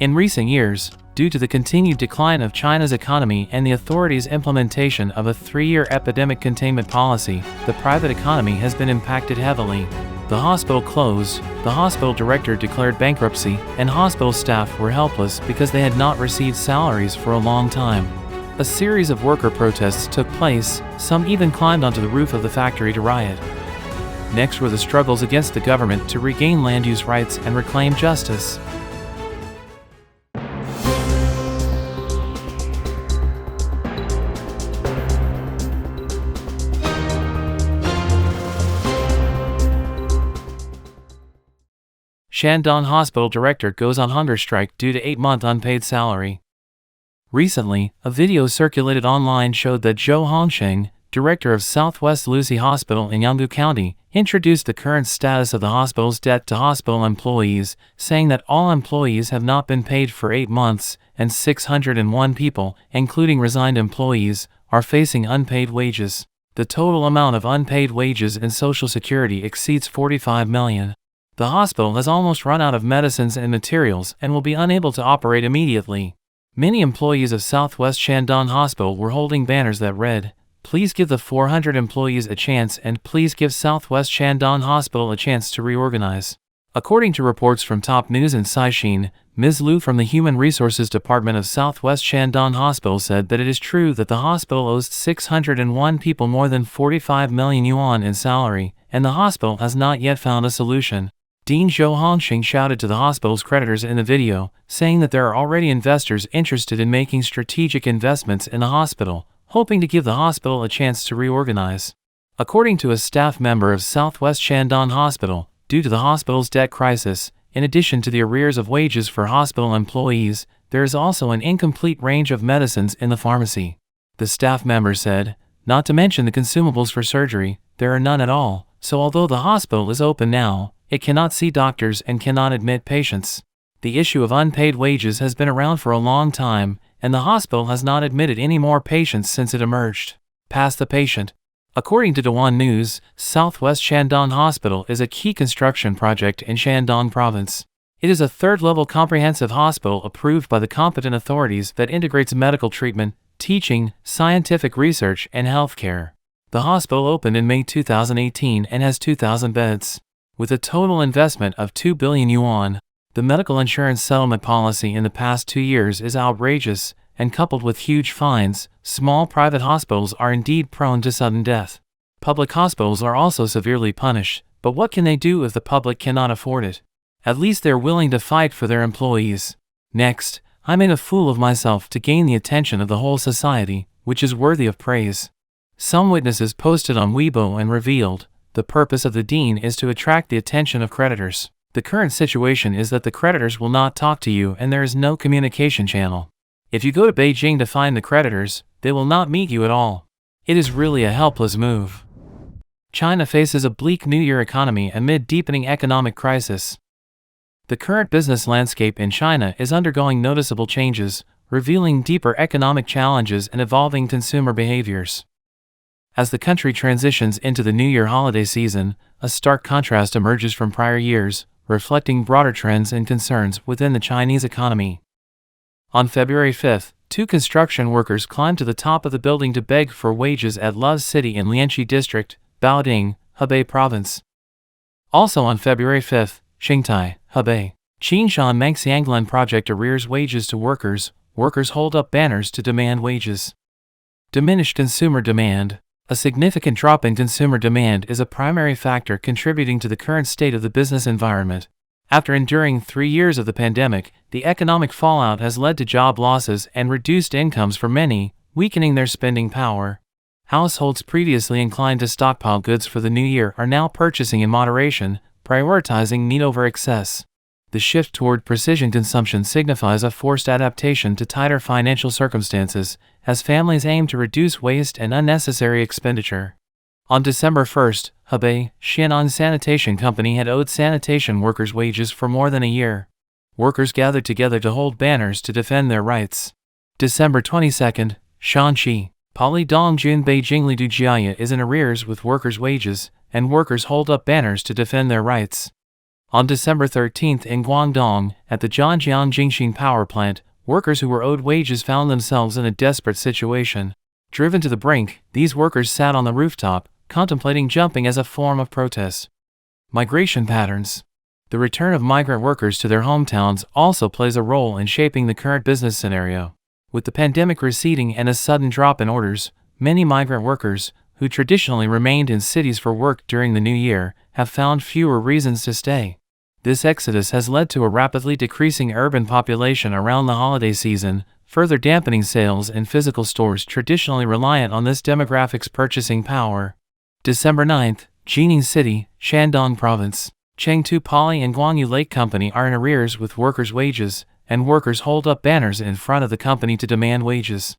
In recent years, due to the continued decline of China's economy and the authorities' implementation of a 3-year epidemic containment policy, the private economy has been impacted heavily. The hospital closed, the hospital director declared bankruptcy, and hospital staff were helpless because they had not received salaries for a long time. A series of worker protests took place, some even climbed onto the roof of the factory to riot. Next were the struggles against the government to regain land use rights and reclaim justice. Shandong Hospital director goes on hunger strike due to 8-month unpaid salary. Recently, a video circulated online showed that Zhou Hongsheng, director of Southwest Lucy Hospital in Yanggu County, introduced the current status of the hospital's debt to hospital employees, saying that all employees have not been paid for 8 months, and 601 people, including resigned employees, are facing unpaid wages. The total amount of unpaid wages in Social Security exceeds 45 million. The hospital has almost run out of medicines and materials and will be unable to operate immediately. Many employees of Southwest Shandong Hospital were holding banners that read, "Please give the 400 employees a chance and please give Southwest Shandong Hospital a chance to reorganize." According to reports from Top News in Xi'an, Ms. Liu from the Human Resources Department of Southwest Shandong Hospital said that it is true that the hospital owes 601 people more than 45 million yuan in salary, and the hospital has not yet found a solution. Dean Zhou Hongsheng shouted to the hospital's creditors in the video, saying that there are already investors interested in making strategic investments in the hospital, hoping to give the hospital a chance to reorganize. According to a staff member of Southwest Shandong Hospital, due to the hospital's debt crisis, in addition to the arrears of wages for hospital employees, there is also an incomplete range of medicines in the pharmacy. The staff member said, not to mention the consumables for surgery, there are none at all, so although the hospital is open now, it cannot see doctors and cannot admit patients. The issue of unpaid wages has been around for a long time, and the hospital has not admitted any more patients since it emerged. Pass the patient. According to Dewan News, Southwest Shandong Hospital is a key construction project in Shandong Province. It is a third-level comprehensive hospital approved by the competent authorities that integrates medical treatment, teaching, scientific research, and healthcare. The hospital opened in May 2018 and has 2,000 beds. With a total investment of 2 billion yuan, the medical insurance settlement policy in the past 2 years is outrageous, and coupled with huge fines, small private hospitals are indeed prone to sudden death. Public hospitals are also severely punished, but what can they do if the public cannot afford it? At least they're willing to fight for their employees. Next, I made a fool of myself to gain the attention of the whole society, which is worthy of praise. Some witnesses posted on Weibo and revealed, the purpose of the dean is to attract the attention of creditors. The current situation is that the creditors will not talk to you and there is no communication channel. If you go to Beijing to find the creditors, they will not meet you at all. It is really a helpless move. China faces a bleak New Year economy amid deepening economic crisis. The current business landscape in China is undergoing noticeable changes, revealing deeper economic challenges and evolving consumer behaviors. As the country transitions into the New Year holiday season, a stark contrast emerges from prior years, reflecting broader trends and concerns within the Chinese economy. On February 5th, 2 construction workers climbed to the top of the building to beg for wages at Luz City in Lianqi District, Baoding, Hebei Province. Also on February 5th, Xingtai, Hebei, Qingshan Mengxianglan project arrears wages to workers. Workers hold up banners to demand wages. Diminished consumer demand. A significant drop in consumer demand is a primary factor contributing to the current state of the business environment. After enduring 3 years of the pandemic, the economic fallout has led to job losses and reduced incomes for many, weakening their spending power. Households previously inclined to stockpile goods for the new year are now purchasing in moderation, prioritizing need over excess. The shift toward precision consumption signifies a forced adaptation to tighter financial circumstances, as families aim to reduce waste and unnecessary expenditure. On December 1st, Hebei, Xi'an Sanitation Company had owed sanitation workers wages for more than a year. Workers gathered together to hold banners to defend their rights. December 22nd, Shanxi, Polydongjun Beijing Lidu Jiaya is in arrears with workers' wages, and workers hold up banners to defend their rights. On December 13th in Guangdong, at the Zhangjiang Jingxin power plant, workers who were owed wages found themselves in a desperate situation. Driven to the brink, these workers sat on the rooftop, contemplating jumping as a form of protest. Migration patterns. The return of migrant workers to their hometowns also plays a role in shaping the current business scenario. With the pandemic receding and a sudden drop in orders, many migrant workers, who traditionally remained in cities for work during the new year, have found fewer reasons to stay. This exodus has led to a rapidly decreasing urban population around the holiday season, further dampening sales in physical stores traditionally reliant on this demographics purchasing power. December 9th, Jining City, Shandong Province. Chengdu Poly and Guangyu Lake Company are in arrears with workers' wages, and workers hold up banners in front of the company to demand wages.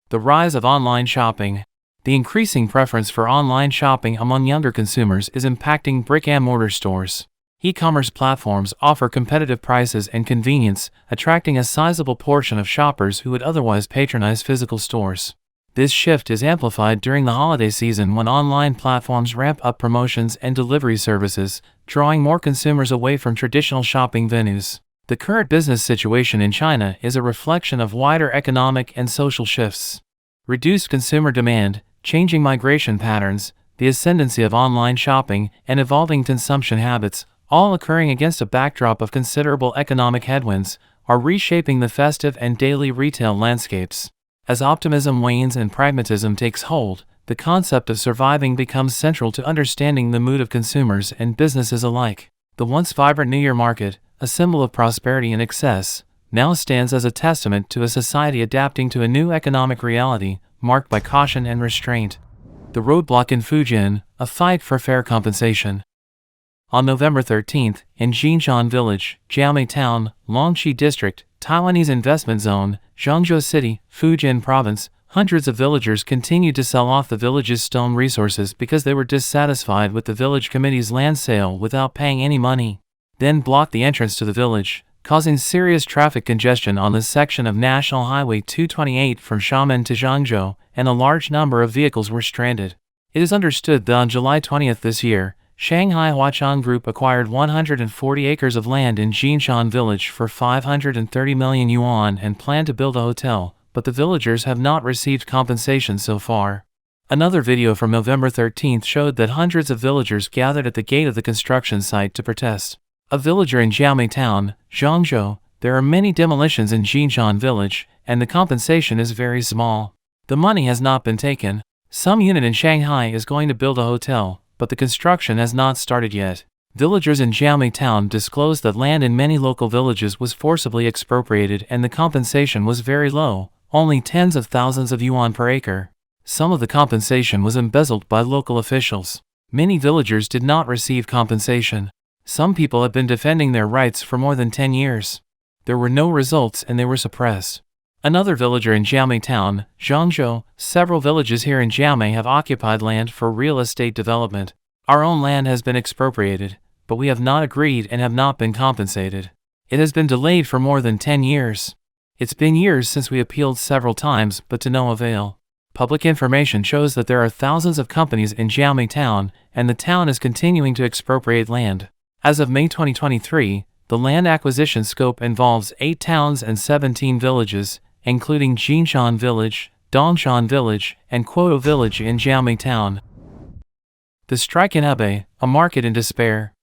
The rise of online shopping. The increasing preference for online shopping among younger consumers is impacting brick-and-mortar stores. E-commerce platforms offer competitive prices and convenience, attracting a sizable portion of shoppers who would otherwise patronize physical stores. This shift is amplified during the holiday season when online platforms ramp up promotions and delivery services, drawing more consumers away from traditional shopping venues. The current business situation in China is a reflection of wider economic and social shifts. Reduced consumer demand, changing migration patterns, the ascendancy of online shopping, and evolving consumption habits, all occurring against a backdrop of considerable economic headwinds, are reshaping the festive and daily retail landscapes. As optimism wanes and pragmatism takes hold, the concept of surviving becomes central to understanding the mood of consumers and businesses alike. The once vibrant New Year market, a symbol of prosperity and excess, now stands as a testament to a society adapting to a new economic reality, marked by caution and restraint. The roadblock in Fujian, a fight for fair compensation. On November 13th, in Jinshan Village, Jiamei Town, Longxi District, Taiwanese Investment Zone, Zhangzhou City, Fujian Province, hundreds of villagers continued to sell off the village's stone resources because they were dissatisfied with the village committee's land sale without paying any money. Then blocked the entrance to the village, causing serious traffic congestion on this section of National Highway 228 from Xiamen to Zhangzhou, and a large number of vehicles were stranded. It is understood that on July 20th this year, Shanghai Huachang Group acquired 140 acres of land in Jinshan Village for 530 million yuan and planned to build a hotel, but the villagers have not received compensation so far. Another video from November 13th showed that hundreds of villagers gathered at the gate of the construction site to protest. A villager in Jiamei Town, Zhangzhou, there are many demolitions in Jinshan Village, and the compensation is very small. The money has not been taken. Some unit in Shanghai is going to build a hotel, but the construction has not started yet. Villagers in Jiamei Town disclosed that land in many local villages was forcibly expropriated and the compensation was very low, only tens of thousands of yuan per acre. Some of the compensation was embezzled by local officials. Many villagers did not receive compensation. Some people have been defending their rights for more than 10 years. There were no results and they were suppressed. Another villager in Jiamei Town, Zhangzhou, several villages here in Jiamei have occupied land for real estate development. Our own land has been expropriated, but we have not agreed and have not been compensated. It has been delayed for more than 10 years. It's been years since we appealed several times, but to no avail. Public information shows that there are thousands of companies in Jiamei Town, and the town is continuing to expropriate land. As of May 2023, the land acquisition scope involves 8 towns and 17 villages, including Jinshan Village, Dongshan Village, and Quoto Village in Jiamei Town. The strike in Hebei, a market in despair.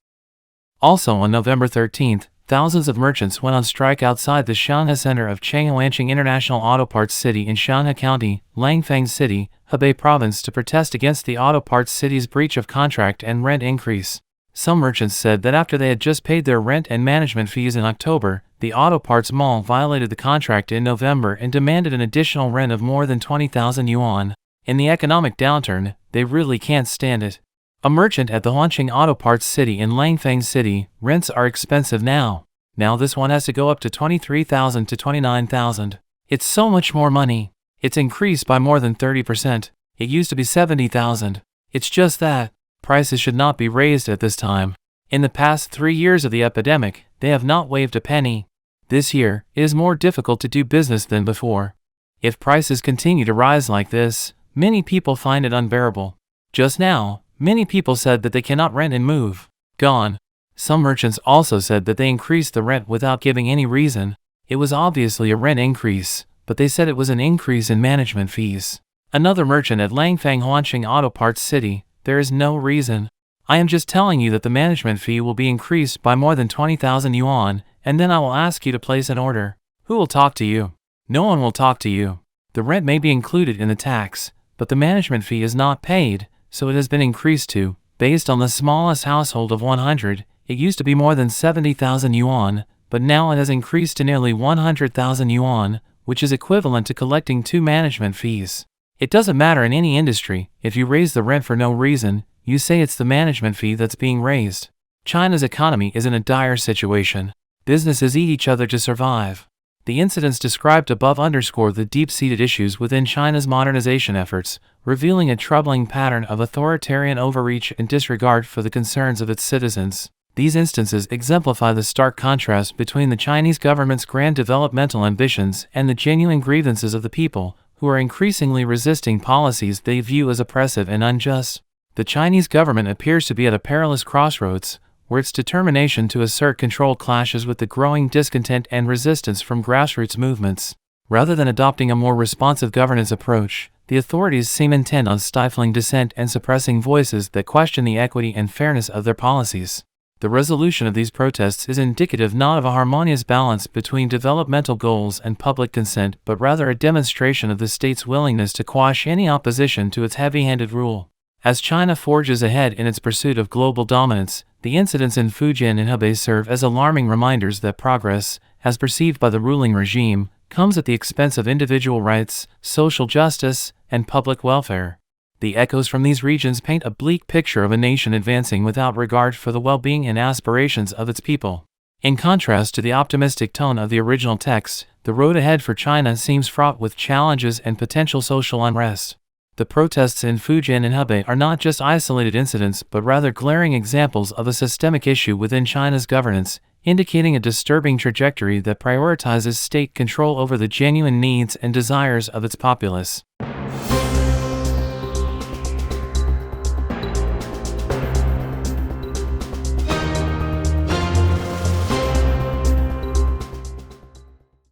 Also on November 13th, thousands of merchants went on strike outside the Shanghai center of Chenghuanqing International Auto Parts City in Shanghai County, Langfang City, Hebei Province to protest against the auto parts city's breach of contract and rent increase. Some merchants said that after they had just paid their rent and management fees in October, the auto parts mall violated the contract in November and demanded an additional rent of more than 20,000 yuan. In the economic downturn, they really can't stand it. A merchant at the Huanqing Auto Parts City in Langfang City, rents are expensive now. Now this one has to go up to 23,000 to 29,000. It's so much more money. It's increased by more than 30%. It used to be 70,000. It's just that. Prices should not be raised at this time. In the past 3 years of the epidemic, they have not waived a penny. This year, it is more difficult to do business than before. If prices continue to rise like this, many people find it unbearable. Just now, many people said that they cannot rent and move. Gone. Some merchants also said that they increased the rent without giving any reason. It was obviously a rent increase, but they said it was an increase in management fees. Another merchant at Langfang Huanqing Auto Parts City, there is no reason. I am just telling you that the management fee will be increased by more than 20,000 yuan, and then I will ask you to place an order. Who will talk to you? No one will talk to you. The rent may be included in the tax, but the management fee is not paid, so it has been increased to, based on the smallest household of 100, it used to be more than 70,000 yuan, but now it has increased to nearly 100,000 yuan, which is equivalent to collecting 2 management fees. It doesn't matter in any industry, if you raise the rent for no reason, you say it's the management fee that's being raised. China's economy is in a dire situation. Businesses eat each other to survive. The incidents described above underscore the deep-seated issues within China's modernization efforts, revealing a troubling pattern of authoritarian overreach and disregard for the concerns of its citizens. These instances exemplify the stark contrast between the Chinese government's grand developmental ambitions and the genuine grievances of the people, who are increasingly resisting policies they view as oppressive and unjust. The Chinese government appears to be at a perilous crossroads, where its determination to assert control clashes with the growing discontent and resistance from grassroots movements. Rather than adopting a more responsive governance approach, the authorities seem intent on stifling dissent and suppressing voices that question the equity and fairness of their policies. The resolution of these protests is indicative not of a harmonious balance between developmental goals and public consent, but rather a demonstration of the state's willingness to quash any opposition to its heavy-handed rule. As China forges ahead in its pursuit of global dominance, the incidents in Fujian and Hebei serve as alarming reminders that progress, as perceived by the ruling regime, comes at the expense of individual rights, social justice, and public welfare. The echoes from these regions paint a bleak picture of a nation advancing without regard for the well-being and aspirations of its people. In contrast to the optimistic tone of the original text, the road ahead for China seems fraught with challenges and potential social unrest. The protests in Fujian and Hebei are not just isolated incidents but rather glaring examples of a systemic issue within China's governance, indicating a disturbing trajectory that prioritizes state control over the genuine needs and desires of its populace.